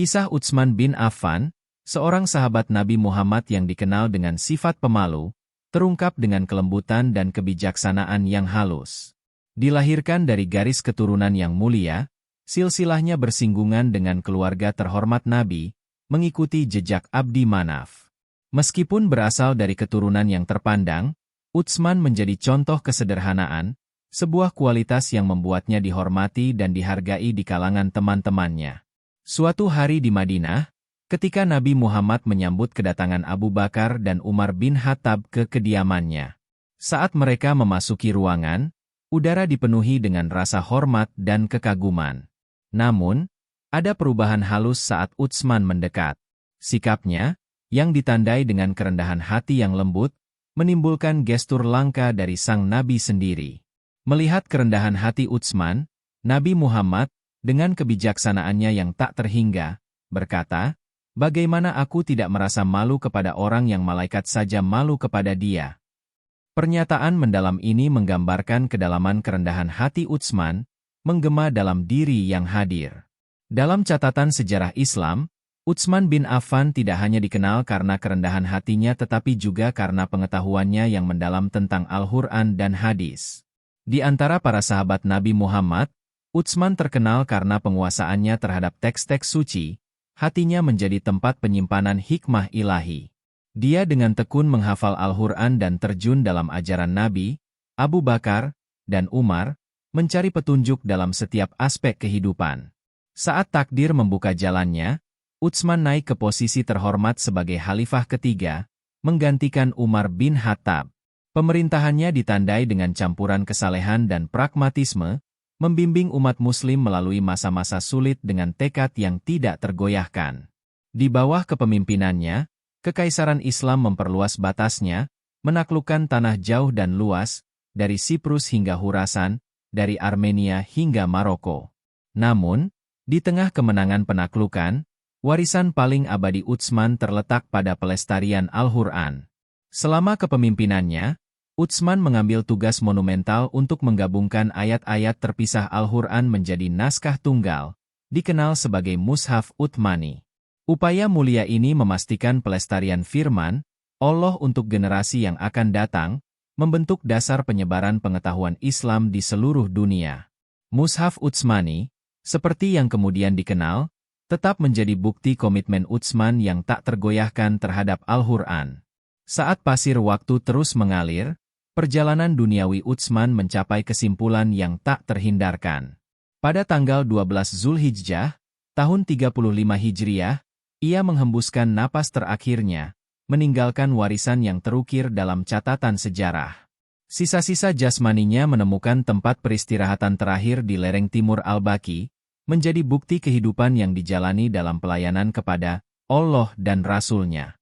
Kisah Utsman bin Affan, seorang sahabat Nabi Muhammad yang dikenal dengan sifat pemalu, terungkap dengan kelembutan dan kebijaksanaan yang halus. Dilahirkan dari garis keturunan yang mulia, silsilahnya bersinggungan dengan keluarga terhormat Nabi, mengikuti jejak Abdi Manaf. Meskipun berasal dari keturunan yang terpandang, Utsman menjadi contoh kesederhanaan, sebuah kualitas yang membuatnya dihormati dan dihargai di kalangan teman-temannya. Suatu hari di Madinah, ketika Nabi Muhammad menyambut kedatangan Abu Bakar dan Umar bin Khattab ke kediamannya. Saat mereka memasuki ruangan, udara dipenuhi dengan rasa hormat dan kekaguman. Namun, ada perubahan halus saat Utsman mendekat. Sikapnya, yang ditandai dengan kerendahan hati yang lembut, menimbulkan gestur langka dari sang Nabi sendiri. Melihat kerendahan hati Utsman, Nabi Muhammad, dengan kebijaksanaannya yang tak terhingga, berkata, "Bagaimana aku tidak merasa malu kepada orang yang malaikat saja malu kepada dia?" Pernyataan mendalam ini menggambarkan kedalaman kerendahan hati Utsman, menggema dalam diri yang hadir. Dalam catatan sejarah Islam, Utsman bin Affan tidak hanya dikenal karena kerendahan hatinya tetapi juga karena pengetahuannya yang mendalam tentang Al-Quran dan hadis. Di antara para sahabat Nabi Muhammad, Utsman terkenal karena penguasaannya terhadap teks-teks suci, hatinya menjadi tempat penyimpanan hikmah ilahi. Dia dengan tekun menghafal Al-Quran dan terjun dalam ajaran Nabi, Abu Bakar, dan Umar, mencari petunjuk dalam setiap aspek kehidupan. Saat takdir membuka jalannya, Utsman naik ke posisi terhormat sebagai khalifah ketiga, menggantikan Umar bin Khattab. Pemerintahannya ditandai dengan campuran kesalehan dan pragmatisme, membimbing umat muslim melalui masa-masa sulit dengan tekad yang tidak tergoyahkan. Di bawah kepemimpinannya, kekaisaran Islam memperluas batasnya, menaklukkan tanah jauh dan luas, dari Siprus hingga Khurasan, dari Armenia hingga Maroko. Namun, di tengah kemenangan penaklukan, warisan paling abadi Utsman terletak pada pelestarian Al-Quran. Selama kepemimpinannya, Utsman mengambil tugas monumental untuk menggabungkan ayat-ayat terpisah Al-Quran menjadi naskah tunggal, dikenal sebagai Mushaf Utsmani. Upaya mulia ini memastikan pelestarian firman Allah untuk generasi yang akan datang, membentuk dasar penyebaran pengetahuan Islam di seluruh dunia. Mushaf Utsmani, seperti yang kemudian dikenal, tetap menjadi bukti komitmen Utsman yang tak tergoyahkan terhadap Al-Quran. Saat pasir waktu terus mengalir, perjalanan duniawi Utsman mencapai kesimpulan yang tak terhindarkan. Pada tanggal 12 Zulhijjah, tahun 35 Hijriah, ia menghembuskan napas terakhirnya, meninggalkan warisan yang terukir dalam catatan sejarah. Sisa-sisa jasmaninya menemukan tempat peristirahatan terakhir di lereng timur Al-Baqi, menjadi bukti kehidupan yang dijalani dalam pelayanan kepada Allah dan Rasul-Nya.